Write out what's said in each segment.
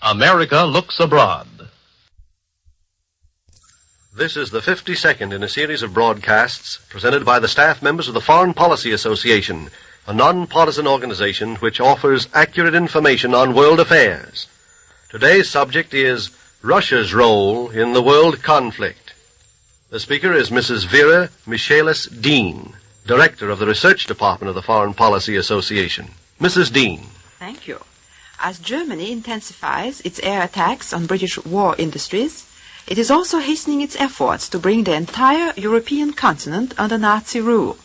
America Looks Abroad. This is the 52nd in a series of broadcasts presented by the staff members of the Foreign Policy Association, a non-partisan organization which offers accurate information on world affairs. Today's subject is Russia's role in the world conflict. The speaker is Mrs. Vera Michaelis Dean, Director of the Research Department of the Foreign Policy Association. Mrs. Dean. Thank you. As Germany intensifies its air attacks on British war industries, it is also hastening its efforts to bring the entire European continent under Nazi rule.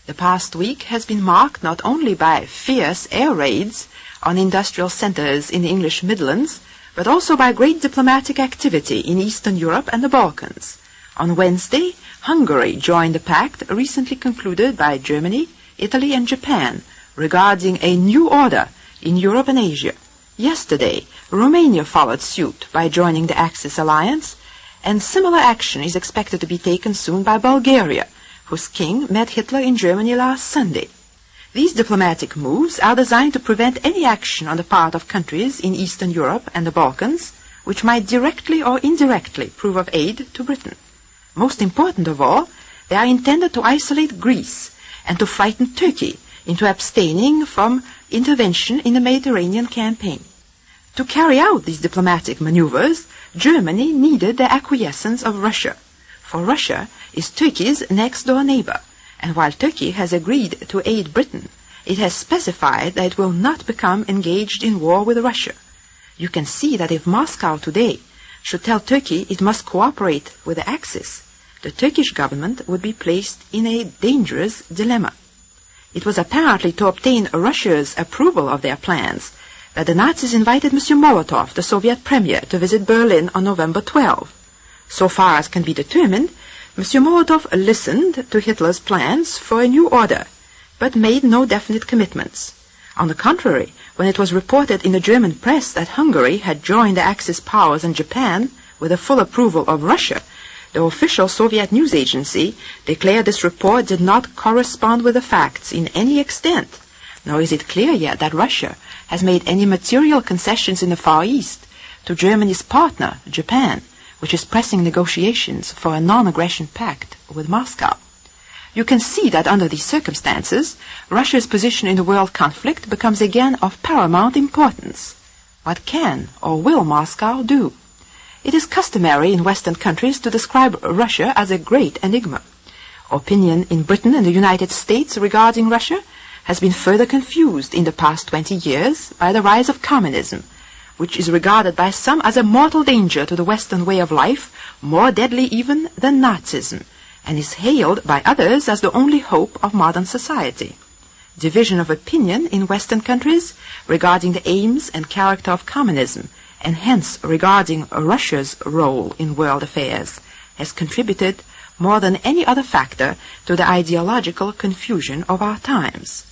The past week has been marked not only by fierce air raids on industrial centers in the English Midlands, but also by great diplomatic activity in Eastern Europe and the Balkans. On Wednesday, Hungary joined the pact recently concluded by Germany, Italy and Japan regarding a new order in Europe and Asia. Yesterday, Romania followed suit by joining the Axis alliance, and similar action is expected to be taken soon by Bulgaria, whose king met Hitler in Germany last Sunday. These diplomatic moves are designed to prevent any action on the part of countries in Eastern Europe and the Balkans which might directly or indirectly prove of aid to Britain. Most important of all, they are intended to isolate Greece and to frighten Turkey into abstaining from intervention in the Mediterranean campaign. To carry out these diplomatic maneuvers, Germany needed the acquiescence of Russia, for Russia is Turkey's next-door neighbor, and while Turkey has agreed to aid Britain, it has specified that it will not become engaged in war with Russia. You can see that if Moscow today should tell Turkey it must cooperate with the Axis, the Turkish government would be placed in a dangerous dilemma. It was apparently to obtain Russia's approval of their plans that the Nazis invited M. Molotov, the Soviet premier, to visit Berlin on November 12. So far as can be determined, M. Molotov listened to Hitler's plans for a new order, but made no definite commitments. On the contrary, when it was reported in the German press that Hungary had joined the Axis powers and Japan with the full approval of Russia, the official Soviet news agency declared this report did not correspond with the facts in any extent, nor is it clear yet that Russia has made any material concessions in the Far East to Germany's partner, Japan, which is pressing negotiations for a non-aggression pact with Moscow. You can see that under these circumstances, Russia's position in the world conflict becomes again of paramount importance. What can or will Moscow do? It is customary in Western countries to describe Russia as a great enigma. Opinion in Britain and the United States regarding Russia has been further confused in the past 20 years by the rise of communism, which is regarded by some as a mortal danger to the Western way of life, more deadly even than Nazism, and is hailed by others as the only hope of modern society. Division of opinion in Western countries regarding the aims and character of communism, and hence regarding Russia's role in world affairs, has contributed more than any other factor to the ideological confusion of our times.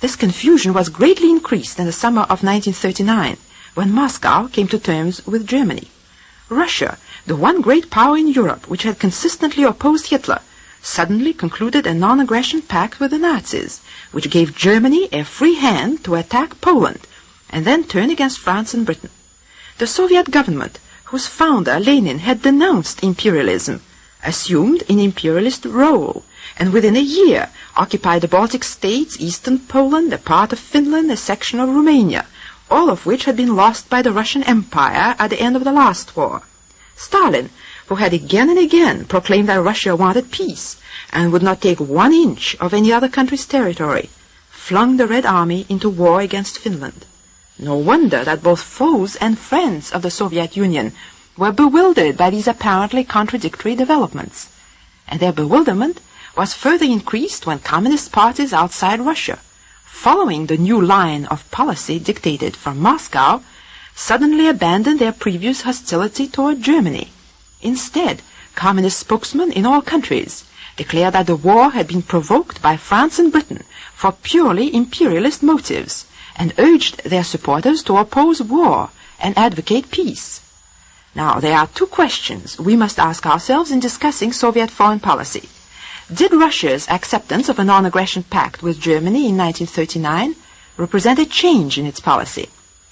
This confusion was greatly increased in the summer of 1939, when Moscow came to terms with Germany. Russia, the one great power in Europe which had consistently opposed Hitler, suddenly concluded a non-aggression pact with the Nazis, which gave Germany a free hand to attack Poland and then turn against France and Britain. The Soviet government, whose founder, Lenin, had denounced imperialism, assumed an imperialist role, and within a year occupied the Baltic states, eastern Poland, a part of Finland, a section of Romania, all of which had been lost by the Russian Empire at the end of the last war. Stalin, who had again and again proclaimed that Russia wanted peace and would not take 1 inch of any other country's territory, flung the Red Army into war against Finland. No wonder that both foes and friends of the Soviet Union were bewildered by these apparently contradictory developments. And their bewilderment was further increased when communist parties outside Russia, following the new line of policy dictated from Moscow, suddenly abandoned their previous hostility toward Germany. Instead, communist spokesmen in all countries declared that the war had been provoked by France and Britain for purely imperialist motives, and urged their supporters to oppose war and advocate peace. Now, there are two questions we must ask ourselves in discussing Soviet foreign policy. Did Russia's acceptance of a non-aggression pact with Germany in 1939 represent a change in its policy?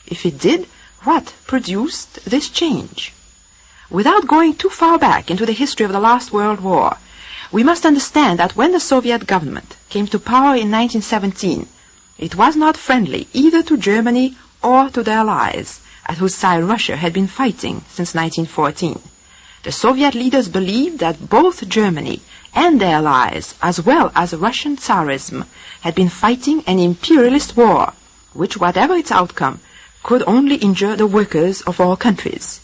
If it did, What produced this change? Without going too far back into the history of the last World War, we must understand that when the Soviet government came to power in 1917, it was not friendly either to Germany or to the Allies, at whose side Russia had been fighting since 1914. The Soviet leaders believed that both Germany and the Allies, as well as Russian Tsarism, had been fighting an imperialist war, which, whatever its outcome, could only injure the workers of all countries.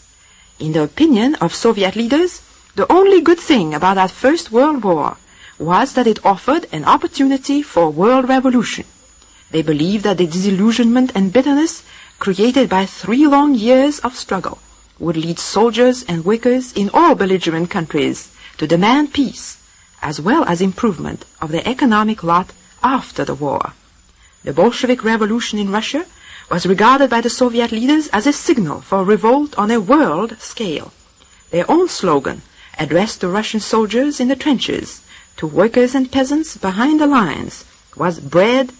In the opinion of Soviet leaders, the only good thing about that First World War was that it offered an opportunity for world revolution. They believed that the disillusionment and bitterness created by 3 long years of struggle would lead soldiers and workers in all belligerent countries to demand peace, as well as improvement of their economic lot after the war. The Bolshevik Revolution in Russia was regarded by the Soviet leaders as a signal for revolt on a world scale. Their own slogan, addressed to Russian soldiers in the trenches, to workers and peasants behind the lines, was bread,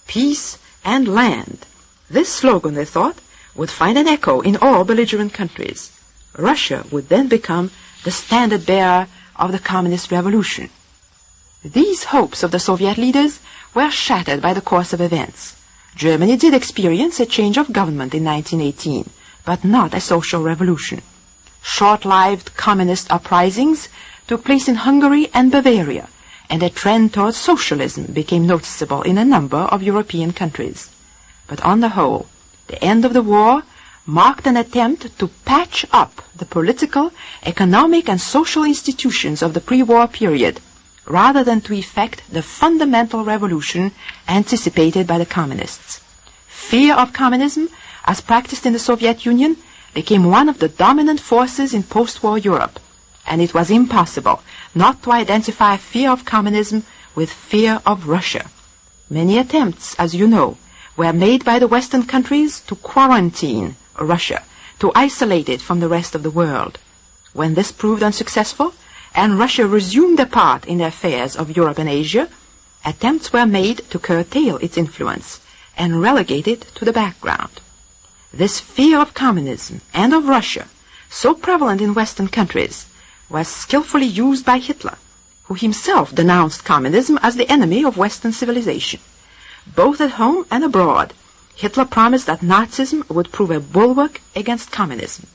peace, and land. This slogan, they thought, would find an echo in all belligerent countries. Russia would then become the standard bearer of the communist revolution. These hopes of the Soviet leaders were shattered by the course of events. Germany did experience a change of government in 1918, but not a social revolution. Short-lived communist uprisings took place in Hungary and Bavaria, and a trend towards socialism became noticeable in a number of European countries. But on the whole, the end of the war marked an attempt to patch up the political, economic, and social institutions of the pre-war period, rather than to effect the fundamental revolution anticipated by the communists. Fear of communism, as practiced in the Soviet Union, became one of the dominant forces in post-war Europe, and it was impossible not to identify fear of communism with fear of Russia. Many attempts, as you know, were made by the Western countries to quarantine Russia, to isolate it from the rest of the world. When this proved unsuccessful, and Russia resumed a part in the affairs of Europe and Asia, attempts were made to curtail its influence and relegate it to the background. This fear of communism and of Russia, so prevalent in Western countries, was skillfully used by Hitler, who himself denounced communism as the enemy of Western civilization. Both at home and abroad, Hitler promised that Nazism would prove a bulwark against communism.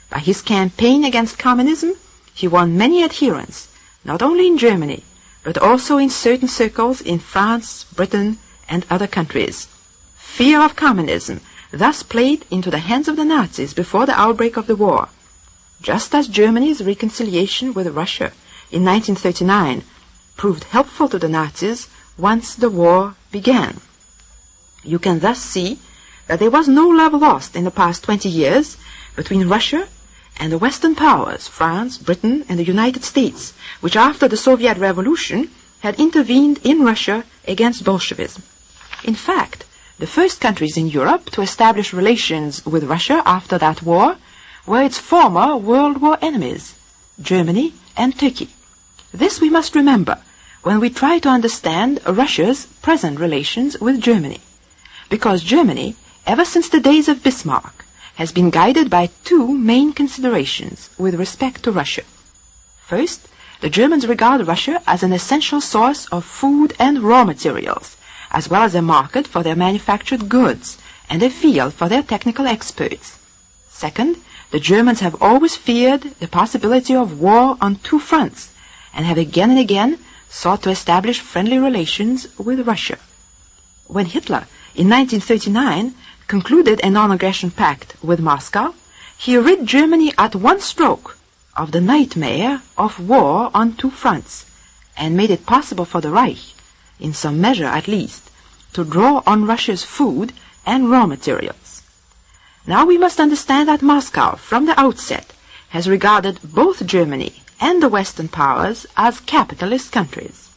By his campaign against communism, he won many adherents, not only in Germany, but also in certain circles in France, Britain, and other countries. Fear of communism thus played into the hands of the Nazis before the outbreak of the war, just as Germany's reconciliation with Russia in 1939 proved helpful to the Nazis once the war began. You can thus see that there was no love lost in the past 20 years between Russia and the Western powers, France, Britain, and the United States, which after the Soviet Revolution had intervened in Russia against Bolshevism. In fact, the first countries in Europe to establish relations with Russia after that war were its former World War enemies, Germany and Turkey. This we must remember when we try to understand Russia's present relations with Germany, because Germany, ever since the days of Bismarck, has been guided by 2 main considerations with respect to Russia. First, the Germans regard Russia as an essential source of food and raw materials, as well as a market for their manufactured goods and a field for their technical experts. Second, the Germans have always feared the possibility of war on 2 fronts and have again and again sought to establish friendly relations with Russia. When Hitler, in 1939, concluded a non-aggression pact with Moscow, he rid Germany at one stroke of the nightmare of war on 2 fronts, and made it possible for the Reich, in some measure at least, to draw on Russia's food and raw materials. Now we must understand that Moscow, from the outset, has regarded both Germany and the Western powers as capitalist countries.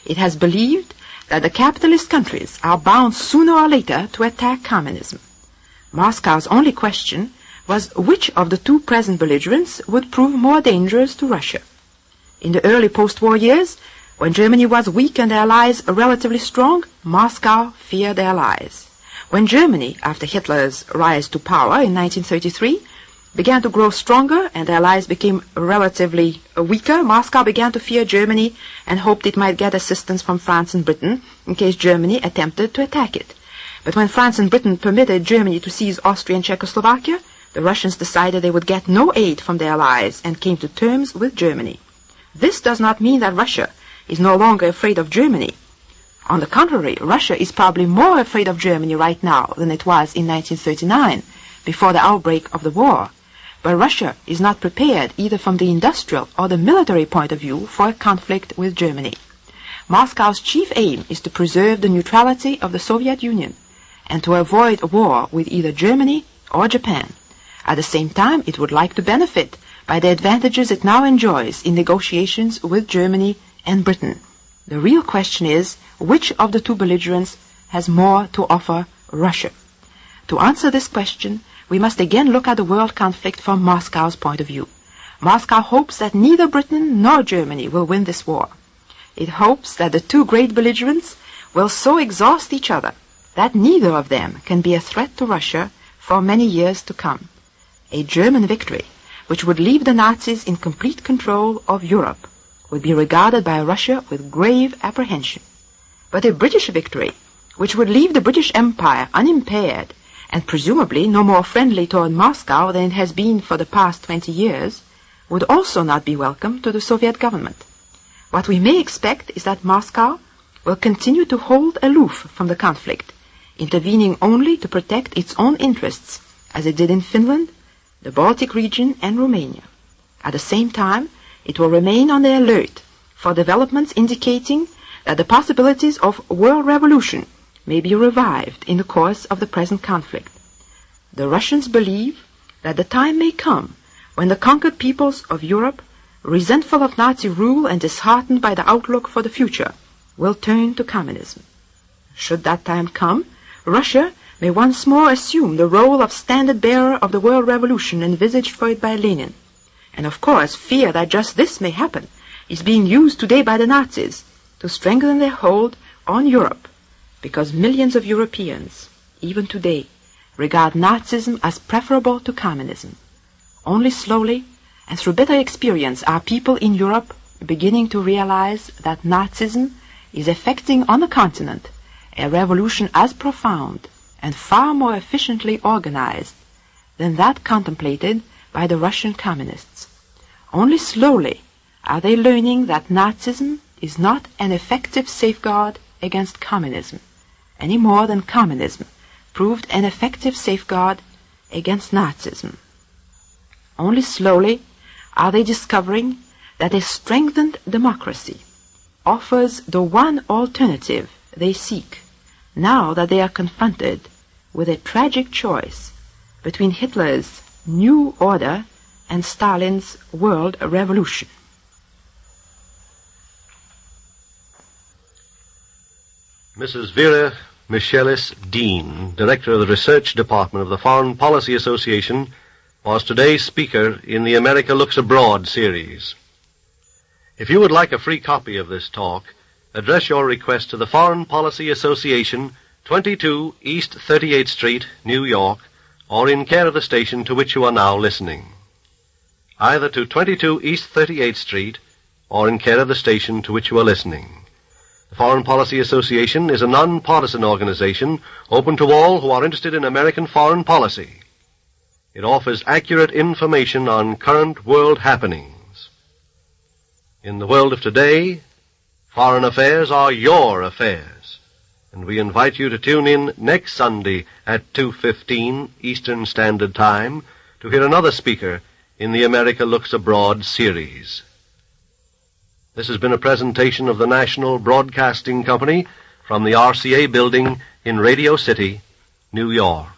It has believed that the capitalist countries are bound sooner or later to attack communism. Moscow's only question was which of the 2 present belligerents would prove more dangerous to Russia. In the early post-war years, when Germany was weak and the Allies relatively strong, Moscow feared the Allies. When Germany, after Hitler's rise to power in 1933, began to grow stronger and their allies became relatively weaker, Moscow began to fear Germany and hoped it might get assistance from France and Britain in case Germany attempted to attack it. But when France and Britain permitted Germany to seize Austria and Czechoslovakia, the Russians decided they would get no aid from their allies and came to terms with Germany. This does not mean that Russia is no longer afraid of Germany. On the contrary, Russia is probably more afraid of Germany right now than it was in 1939, before the outbreak of the war. But Russia is not prepared either from the industrial or the military point of view for a conflict with Germany. Moscow's chief aim is to preserve the neutrality of the Soviet Union and to avoid a war with either Germany or Japan. At the same time, it would like to benefit by the advantages it now enjoys in negotiations with Germany and Britain. The real question is, which of the two belligerents has more to offer Russia? To answer this question, we must again look at the world conflict from Moscow's point of view. Moscow hopes that neither Britain nor Germany will win this war. It hopes that the two great belligerents will so exhaust each other that neither of them can be a threat to Russia for many years to come. A German victory, which would leave the Nazis in complete control of Europe, would be regarded by Russia with grave apprehension. But a British victory, which would leave the British Empire unimpaired and presumably no more friendly toward Moscow than it has been for the past 20 years, would also not be welcome to the Soviet government. What we may expect is that Moscow will continue to hold aloof from the conflict, intervening only to protect its own interests, as it did in Finland, the Baltic region, and Romania. At the same time, it will remain on the alert for developments indicating that the possibilities of world revolution may be revived in the course of the present conflict. The Russians believe that the time may come when the conquered peoples of Europe, resentful of Nazi rule and disheartened by the outlook for the future, will turn to communism. Should that time come, Russia may once more assume the role of standard-bearer of the world revolution envisaged for it by Lenin. And of course, fear that just this may happen is being used today by the Nazis to strengthen their hold on Europe, because millions of Europeans, even today, regard Nazism as preferable to communism. Only slowly and through bitter experience are people in Europe beginning to realize that Nazism is effecting on the continent a revolution as profound and far more efficiently organized than that contemplated by the Russian communists. Only slowly are they learning that Nazism is not an effective safeguard against communism, any more than communism proved an effective safeguard against Nazism. Only slowly are they discovering that a strengthened democracy offers the one alternative they seek, now that they are confronted with a tragic choice between Hitler's new order and Stalin's world revolution. Mrs. Vera Michelis Dean, Director of the Research Department of the Foreign Policy Association, was today's speaker in the America Looks Abroad series. If you would like a free copy of this talk, address your request to the Foreign Policy Association, 22 East 38th Street, New York, or in care of the station to which you are now listening. Either to 22 East 38th Street or in care of the station to which you are listening. The Foreign Policy Association is a non-partisan organization open to all who are interested in American foreign policy. It offers accurate information on current world happenings. In the world of today, foreign affairs are your affairs, and we invite you to tune in next Sunday at 2:15 Eastern Standard Time to hear another speaker in the America Looks Abroad series. This has been a presentation of the National Broadcasting Company from the RCA building in Radio City, New York.